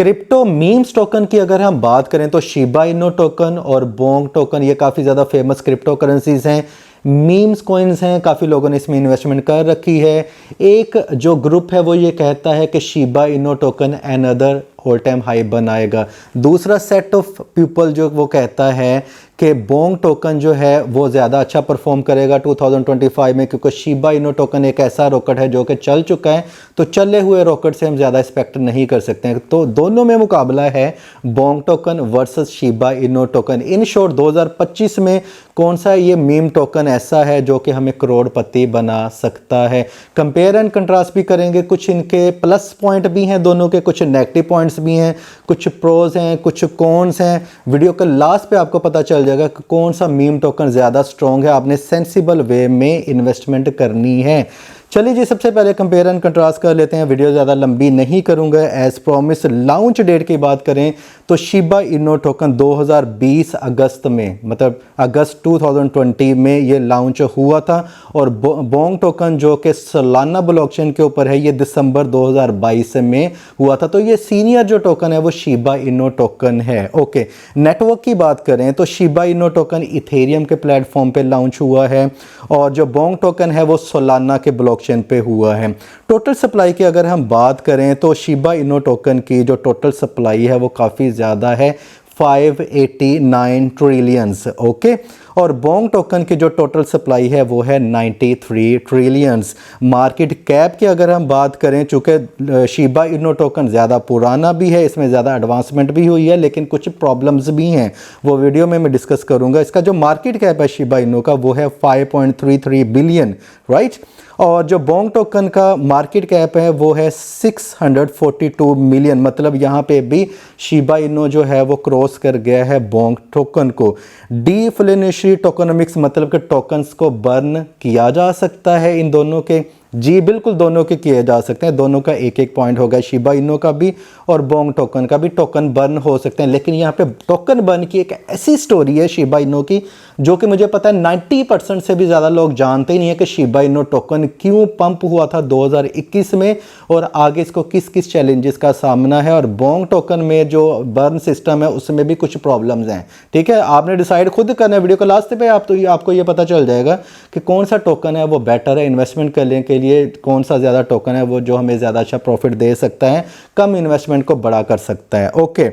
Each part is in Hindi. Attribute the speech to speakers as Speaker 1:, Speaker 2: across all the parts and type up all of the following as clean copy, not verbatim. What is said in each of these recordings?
Speaker 1: क्रिप्टो मीम्स टोकन की अगर हम बात करें तो शिबा इनो टोकन और बोंग टोकन ये काफ़ी ज़्यादा फेमस क्रिप्टो करेंसीज हैं, मीम्स कॉइन्स हैं, काफ़ी लोगों ने इसमें इन्वेस्टमेंट कर रखी है। एक जो ग्रुप है वो ये कहता है कि शिबा इनो token another all time high बनाएगा। दूसरा सेट ऑफ पीपल जो वो कहता है कि बोंग टोकन जो है वो ज़्यादा अच्छा परफॉर्म करेगा 2025 में, क्योंकि शिबा इनो टोकन एक ऐसा रॉकेट है जो कि चल चुका है, तो चले हुए रॉकेट से हम ज़्यादा एक्सपेक्ट नहीं कर सकते हैं। तो दोनों में मुकाबला है Bong token versus Shiba Eno token. In short 2025 में कौन सा ये मीम टोकन ऐसा है जो कि हमें करोड़पति बना सकता है। कंपेयर एंड कंट्रास्ट भी करेंगे, कुछ इनके प्लस पॉइंट भी हैं दोनों के, कुछ नेगेटिव पॉइंट्स भी हैं, कुछ प्रोज हैं, कुछ कॉन्स हैं। वीडियो के लास्ट पे आपको पता चल जाएगा कि कौन सा मीम टोकन ज़्यादा स्ट्रॉन्ग है, आपने सेंसिबल वे में इन्वेस्टमेंट करनी है। चलिए जी, सबसे पहले कंपेयर एंड कंट्रास्ट कर लेते हैं, वीडियो ज़्यादा लंबी नहीं करूंगा। एज प्रॉमिस लॉन्च डेट की बात करें तो शिबा इनो टोकन 2020 अगस्त में, मतलब अगस्त 2020 में ये लॉन्च हुआ था, और बोंग टोकन जो कि सोलाना ब्लॉकचेन के ऊपर है ये दिसंबर 2022 में हुआ था। तो ये सीनियर जो टोकन है वो शिबा इनो टोकन है। ओके, नेटवर्क की बात करें तो शिबा इनो टोकन इथेरियम के प्लेटफॉर्म पे लॉन्च हुआ है, और जो बोंग टोकन है वो सोलाना के ब्लॉकचेन पे हुआ है। टोटल सप्लाई की अगर हम बात करें तो शिबा इनो टोकन की जो टोटल सप्लाई है वो काफ़ी ज़्यादा है, 589 ट्रिलियंस। ओके, और बोंग टोकन की जो टोटल सप्लाई है वो है 93 ट्रिलियंस। मार्केट कैप की अगर हम बात करें, चूँकि शिबा इनो टोकन ज़्यादा पुराना भी है, इसमें ज़्यादा एडवांसमेंट भी हुई है, लेकिन कुछ प्रॉब्लम्स भी हैं, वो वीडियो में मैं डिस्कस करूँगा। इसका जो मार्केट कैप है शिबा इनो का वो है 5.33 बिलियन, राइट। और जो बोंग टोकन का मार्केट कैप है वो है 642 मिलियन, मतलब यहाँ पे भी शिबा इनो जो है वो क्रॉस कर गया है बोंग टोकन को। डीफ्लेनेशरी टोकनोमिक्स, मतलब कि टोकन्स को बर्न किया जा सकता है इन दोनों के। जी बिल्कुल, दोनों के किए जा सकते हैं, दोनों का एक एक पॉइंट होगा, शिबा इनो का भी और बोंग टोकन का भी टोकन बर्न हो सकते हैं। लेकिन यहाँ पे टोकन बर्न की एक ऐसी स्टोरी है शिबा इनो की जो कि मुझे पता है 90% से भी ज़्यादा लोग जानते ही नहीं है कि शिबा इनो टोकन क्यों पंप हुआ था 2021 में, और आगे इसको किस किस चैलेंजेस का सामना है। और बोंग टोकन में जो बर्न सिस्टम है उसमें भी कुछ प्रॉब्लम्स हैं, ठीक है। आपने डिसाइड खुद करना है, वीडियो के लास्ट पे आपको ये पता चल जाएगा कि कौन सा टोकन है वो बेटर है इन्वेस्टमेंट करने के लिए, कौन सा ज़्यादा टोकन है वो जो हमें ज़्यादा अच्छा प्रॉफिट दे सकता है, कम इन्वेस्टमेंट को बड़ा कर सकता है। ओके,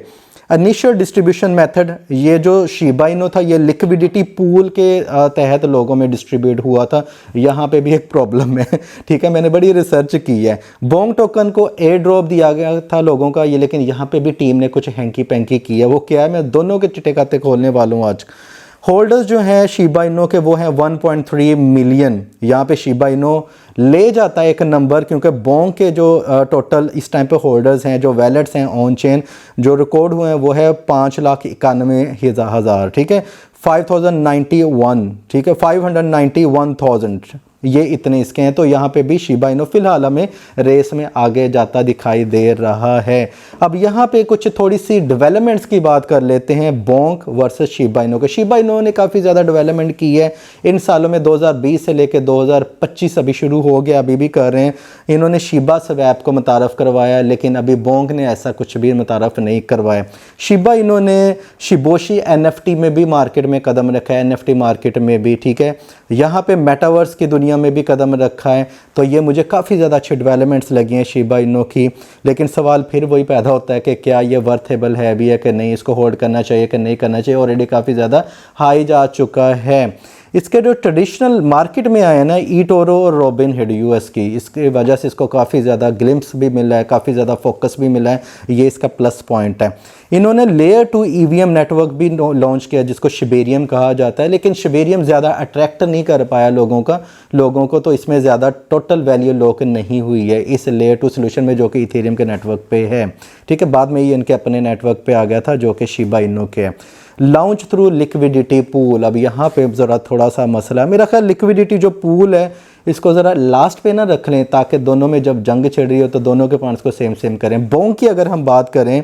Speaker 1: इनिशियल डिस्ट्रीब्यूशन मेथड, ये जो शिबा इनो था ये लिक्विडिटी पूल के तहत लोगों में डिस्ट्रीब्यूट हुआ था। यहाँ पे भी एक प्रॉब्लम है, ठीक है, मैंने बड़ी रिसर्च की है। बोंग टोकन को एयर ड्रॉप दिया गया था लोगों का ये, लेकिन यहाँ पे भी टीम ने कुछ हैंकी पैंकी की है। वो क्या है, मैं दोनों के चिट्टे खाते खोलने वाला हूँ आज। होल्डर्स जो हैं शिबा इनो के वो हैं 1.3 मिलियन। यहाँ पे शिबा इनो ले जाता है एक नंबर, क्योंकि बोंग के जो टोटल इस टाइम पे होल्डर्स हैं, जो वैलेट्स हैं ऑन चेन जो रिकॉर्ड हुए हैं वो है 5,91,000, ठीक है, 5,091, ठीक है, 591,000, ये इतने इसके हैं। तो यहाँ पे भी शिबा इनो फिलहाल हमें रेस में आगे जाता दिखाई दे रहा है। अब यहाँ पे कुछ थोड़ी सी डेवलपमेंट्स की बात कर लेते हैं बोंग वर्सेस शिबा इनो के। शिबा इनो ने काफ़ी ज़्यादा डेवलपमेंट की है इन सालों में, 2020 से लेकर 2025 अभी शुरू हो गया, अभी भी कर रहे हैं। इन्होंने शिबा स्वैप को मुतारफ़ करवाया, लेकिन अभी बोंग ने ऐसा कुछ भी मुतारफ़ नहीं करवाया। शिबा इनो ने शिबोशी NFT में भी मार्केट में कदम रखा है, NFT मार्केट में भी, ठीक है, यहाँ पे मेटावर्स की दुनिया में भी कदम रखा है। तो ये मुझे काफ़ी ज़्यादा अच्छी डेवलपमेंट्स लगी हैं शिबा इनो की। लेकिन सवाल फिर वही पैदा होता है कि क्या ये वर्थेबल है भी है कि नहीं, इसको होल्ड करना चाहिए कि नहीं करना चाहिए। ऑलरेडी काफ़ी ज़्यादा हाई जा चुका है। इसके जो ट्रेडिशनल मार्केट में आया ना ईटोरो और रॉबिनहुड यूएस की, इसकी वजह से इसको काफ़ी ज़्यादा ग्लिम्स भी मिला है, काफ़ी ज़्यादा फोकस भी मिला है, ये इसका प्लस पॉइंट है। इन्होंने लेयर 2 EVM नेटवर्क भी लॉन्च किया जिसको शिबेरियम कहा जाता है, लेकिन शिबेरियम ज़्यादा अट्रैक्ट नहीं कर पाया लोगों को, तो इसमें ज़्यादा टोटल वैल्यू लॉक नहीं हुई है इस लेयर 2 सोल्यूशन में जो कि इथेरियम के नेटवर्क पे है, ठीक है। बाद में ये इनके अपने नेटवर्क पे आ गया था जो कि शिबा इनो के है। लॉन्च थ्रू लिक्विडिटी पूल, अब यहाँ पे ज़रा थोड़ा सा मसला है मेरा ख्याल, लिक्विडिटी जो पूल है इसको ज़रा लास्ट पे ना रख लें ताकि दोनों में जब जंग छिड़ रही हो तो दोनों के पॉइंट्स को सेम करें। बोंग की अगर हम बात करें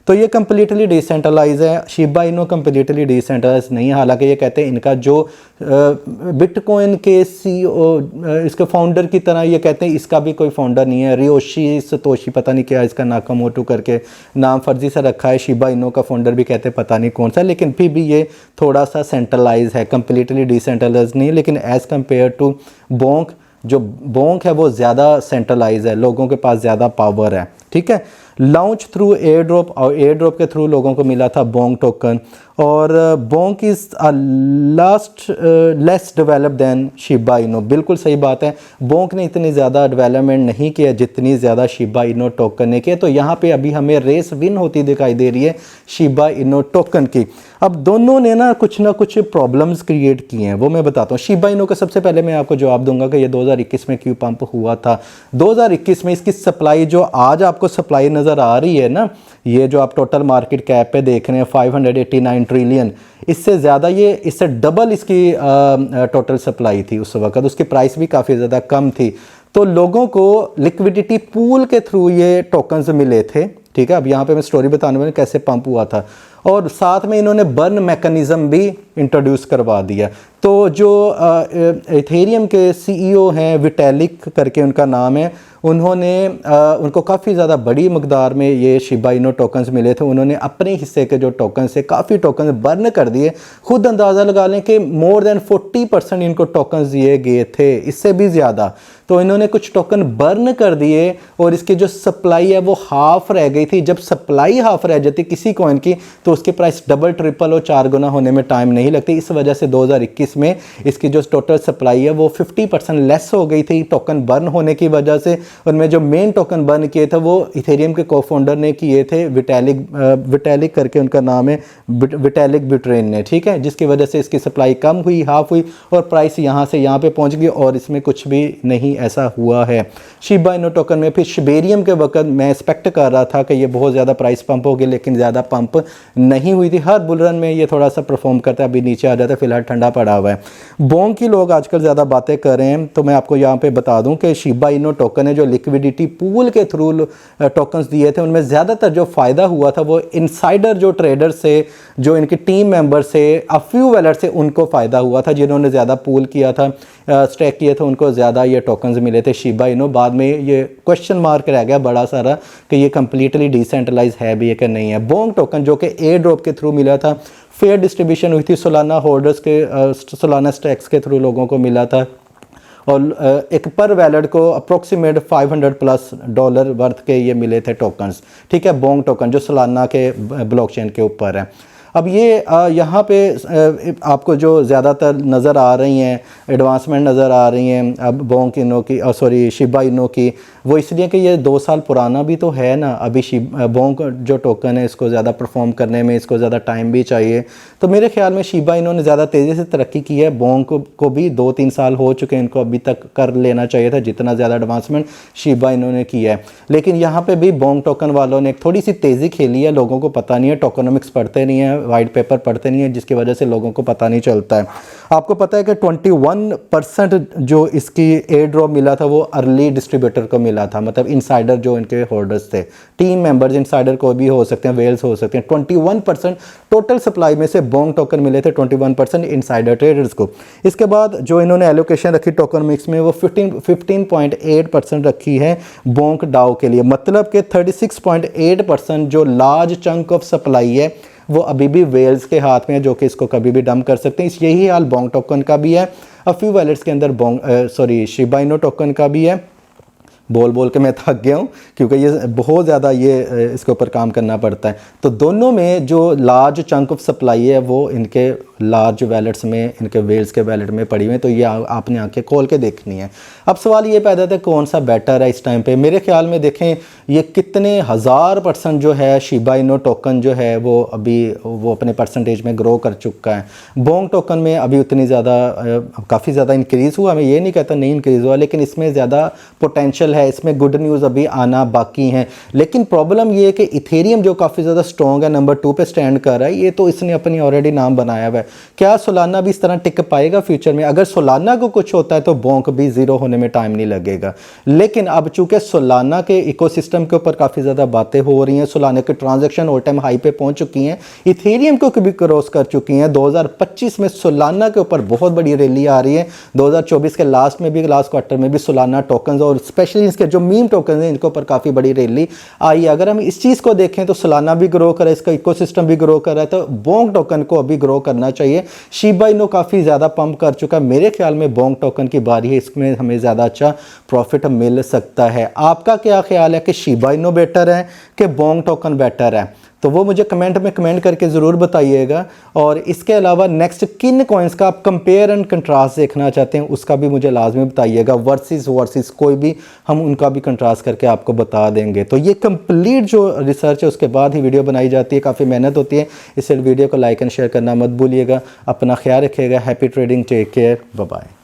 Speaker 1: तो ये कम्प्लीटली डिसेंट्रलाइज है, शिबा इनो कम्प्लीटली डिसेंट्रलाइज नहीं है। हालांकि ये कहते हैं इनका जो बिटकॉइन के सीईओ इसके फाउंडर की तरह ये कहते हैं इसका भी कोई फाउंडर नहीं है, रियोशी सतोशी पता नहीं क्या इसका नाकामोटो करके नाम फर्जी सा रखा है। शिबा इनो का फाउंडर भी कहते हैं पता नहीं कौन सा, लेकिन फिर भी ये थोड़ा सा सेंट्रलाइज है, कम्प्लीटली डिसेंट्रलाइज नहीं, लेकिन एज़ कम्पेयर टू बोंक, जो बोंक है वो ज़्यादा सेंट्रलाइज है, लोगों के पास ज़्यादा पावर है। ठीक है, लॉन्च थ्रू एयर ड्रॉप, और एयर ड्रॉप के थ्रू लोगों को मिला था बोंक टोकन। और Bonk is last less develop than Shiba Inu, बिल्कुल सही बात है। बोंक ने इतनी ज़्यादा डेवलपमेंट नहीं किया जितनी ज़्यादा शिबा इनो टोकन ने किया। तो यहाँ पे अभी हमें रेस विन होती दिखाई दे रही है शिबा इनो टोकन की। अब दोनों ने ना कुछ प्रॉब्लम्स क्रिएट किए हैं, वो मैं बताता हूँ। शिबा इनो का सबसे पहले मैं आपको जवाब दूंगा कि ये 2021 में क्यों पंप हुआ था। 2021 में इसकी सप्लाई, जो आज आपको सप्लाई नज़र आ रही है ना, ये जो आप टोटल मार्केट कैप पे देख रहे हैं 589 ट्रिलियन, इससे ज़्यादा ये, इससे डबल इसकी टोटल सप्लाई थी उस वक्त। उसकी प्राइस भी काफ़ी ज़्यादा कम थी। तो लोगों को लिक्विडिटी पूल के थ्रू ये टोकन्स मिले थे। ठीक है, अब यहाँ पे मैं स्टोरी बताने वाला कैसे पंप हुआ था, और साथ में इन्होंने बर्न मैकेनिज़्म भी इंट्रोड्यूस करवा दिया। तो जो इथेरियम के सीईओ हैं, विटैलिक करके उनका नाम है, उन्होंने उनको काफ़ी ज़्यादा बड़ी मकदार में ये शिबा इनो टोकन्स मिले थे। उन्होंने अपने हिस्से के जो टोकन्स थे काफ़ी टोकन्स बर्न कर दिए। खुद अंदाज़ा लगा लें कि मोर देन 40% इनको टोकन्स दिए गए थे, इससे भी ज़्यादा। तो इन्होंने कुछ टोकन बर्न कर दिए और इसकी जो सप्लाई है वो हाफ रह गई थी। जब सप्लाई हाफ रह जाती किसी कॉइन की तो उसकी प्राइस डबल ट्रिपल और 4 गुना होने में टाइम नहीं लगती। इस वजह से 2021 में इसकी जो टोटल सप्लाई है वो 50% लेस हो गई थी टोकन बर्न होने की वजह से। उनमें जो मेन टोकन बर्न किए थे वो इथेरियम के को-फाउंडर ने किए थे, विटैलिक करके उनका नाम है, विटैलिक बुटेरिन ने। ठीक है, जिसकी वजह से इसकी सप्लाई कम हुई, हाफ हुई, और प्राइस यहाँ से यहाँ पे पहुँच गई, और इसमें कुछ भी नहीं ऐसा हुआ है। शिबा इनो टोकन में फिर शिबेरियम के वक्त मैं एक्सपेक्ट कर रहा था कि ये बहुत ज़्यादा प्राइस पंप होगी, लेकिन ज़्यादा पंप नहीं हुई थी। हर बुलरन में ये थोड़ा सा परफॉर्म करता है, अभी नीचे आ जाता है, फिलहाल ठंडा पड़ा हुआ है। बोंक की लोग आजकल ज़्यादा बातें कर रहे हैं, तो मैं आपको यहाँ पे बता दूं कि शिबा इनो टोकन है जो लिक्विडिटी पूल के थ्रू टोकन्स दिए थे, उनमें ज़्यादातर जो फ़ायदा हुआ था वो इनसाइडर जो ट्रेडर से, जो इनके टीम मेंबर से, अफ्यू वैलेट से, उनको फ़ायदा हुआ था। जिन्होंने ज़्यादा पूल किया था, स्टैक किए थे, उनको ज़्यादा ये टोकन्स मिले थे शिबा इनो। बाद में ये क्वेश्चन मार्क रह गया बड़ा सारा कि ये कम्प्लीटली डिसेंट्रलाइज है भी कि नहीं है। बोंक टोकन जो कि एयर ड्रॉप के थ्रू मिला था, फेयर डिस्ट्रीब्यूशन हुई थी, सोलाना होल्डर्स के सोलाना स्टैक्स के थ्रू लोगों को मिला था, और एक पर वैलेट को अप्रोक्सीमेट $500+ वर्थ के ये मिले थे टोकन्स। ठीक है, बोंक टोकन जो सोलाना के ब्लॉकचेन के ऊपर है। अब ये यहाँ पे आपको जो ज़्यादातर नज़र आ रही हैं, एडवांसमेंट नज़र आ रही हैं अब बोंक इनो की, सॉरी शिबा इनो की, वो इसलिए कि ये 2 साल पुराना भी तो है ना। अभी बोंक जो टोकन है इसको ज़्यादा परफॉर्म करने में इसको ज़्यादा टाइम भी चाहिए। तो मेरे ख्याल में शिबा इनो ने ज़्यादा तेज़ी से तरक्की की है। बोंक को भी 2-3 साल हो चुके हैं, इनको अभी तक कर लेना चाहिए था जितना ज़्यादा एडवांसमेंट शिबा इनो ने किया है। लेकिन यहाँ पर भी बोंक टोकन वालों ने थोड़ी सी तेज़ी खेली है, लोगों को पता नहीं है, टोकनोमिक्स पढ़ते नहीं है, वाइट पेपर पढ़ते नहीं है, जिसकी वजह से लोगों को पता नहीं चलता है। आपको पता है कि 21% जो इसकी एयर ड्रॉप मिला था वो अर्ली डिस्ट्रीब्यूटर को मिला था, मतलब इनसाइडर जो इनके होल्डर्स थे, टीम मेंबर्स, इनसाइडर को भी हो सकते हैं, वेल्स हो सकते हैं। 21% टोटल सप्लाई में से बोंक टोकन मिले थे, 21% इनसाइडर ट्रेडर्स को। इसके बाद जो इन्होंने एलोकेशन रखी टोकन मिक्स में वो 15.8% रखी है बोंक डाओ के लिए, मतलब कि 36.8% जो लार्ज चंक ऑफ सप्लाई है वो अभी भी वेल्स के हाथ में है, जो कि इसको कभी भी डंप कर सकते हैं। यही हाल बोंक टोकन का भी है, अफ्यू वैलेट्स के अंदर शिबा इनो टोकन का भी है। बोल के मैं थक गया हूँ क्योंकि ये बहुत ज़्यादा ये इसके ऊपर काम करना पड़ता है। तो दोनों में जो लार्ज चंक ऑफ सप्लाई है वो इनके लार्ज वैलेट्स में, इनके वेल्स के वैलेट में पड़ी हुई है। तो ये आपने आंखें खोल के देखनी है। अब सवाल ये पैदा होता है कौन सा बेटर है इस टाइम पे। मेरे ख्याल में देखें ये कितने 1000% जो है शिबा इनो टोकन जो है वो अभी वो अपने परसेंटेज में ग्रो कर चुका है। बोंक टोकन में अभी उतनी ज़्यादा काफ़ी ज़्यादा इंक्रीज़ हुआ, मैं ये नहीं कहता नहीं इंक्रीज़ हुआ, लेकिन इसमें ज़्यादा पोटेंशियल है, इसमें गुड न्यूज़ अभी आना बाकी हैं। लेकिन प्रॉब्लम ये है कि इथेरियम जो काफ़ी ज़्यादा स्ट्रॉन्ग है, नंबर 2 पे स्टैंड कर रहा है, ये तो इसने अपनी ऑलरेडी नाम बनाया हुआ है। क्या सोलाना भी इस तरह टिक पाएगा फ्यूचर में? अगर सोलाना को कुछ होता है तो बोंक भी ज़ीरो होने में टाइम नहीं लगेगा। लेकिन अब चूंकि सोलाना के इकोसिस्टम के ऊपर काफ़ी ज़्यादा बातें हो रही हैं, सोलाना के ट्रांजैक्शन ऑल टाइम हाई पे पहुंच चुकी हैं, इथेरियम को भी क्रॉस कर चुकी हैं। 2025 में सोलाना के ऊपर बहुत बड़ी रैली आ रही है। 2024 के लास्ट में भी, लास्ट क्वार्टर में भी सोलाना टोकन्स और स्पेशली इसके जो मीम टोकन हैं इनके ऊपर काफ़ी बड़ी रैली आई। अगर हम इस चीज़ को देखें तो सोलाना भी ग्रो कर रहा है, इसका इकोसिस्टम भी ग्रो कर रहा है, तो बोंग टोकन को अभी ग्रो करना चाहिए। शिबा इनो काफ़ी ज़्यादा पंप कर चुका है, मेरे ख्याल में बोंग टोकन की बारी है, इसमें हमें ज़्यादा अच्छा प्रॉफिट मिल सकता है। आपका क्या ख्याल है कि शिबा इनो बेटर है कि बोंग टोकन बेटर है? तो वो मुझे कमेंट में कमेंट करके ज़रूर बताइएगा। और इसके अलावा नेक्स्ट किन कॉइन्स का आप कंपेयर एंड कंट्रास्ट देखना चाहते हैं उसका भी मुझे लाजमी बताइएगा। वर्सेस कोई भी हम उनका भी कंट्रास्ट करके आपको बता देंगे। तो ये कंप्लीट जो रिसर्च है उसके बाद ही वीडियो बनाई जाती है, काफ़ी मेहनत होती है, इसलिए वीडियो को लाइक एंड शेयर करना मत भूलिएगा। अपना ख्याल रखिएगा। Happy trading, take care, bye bye.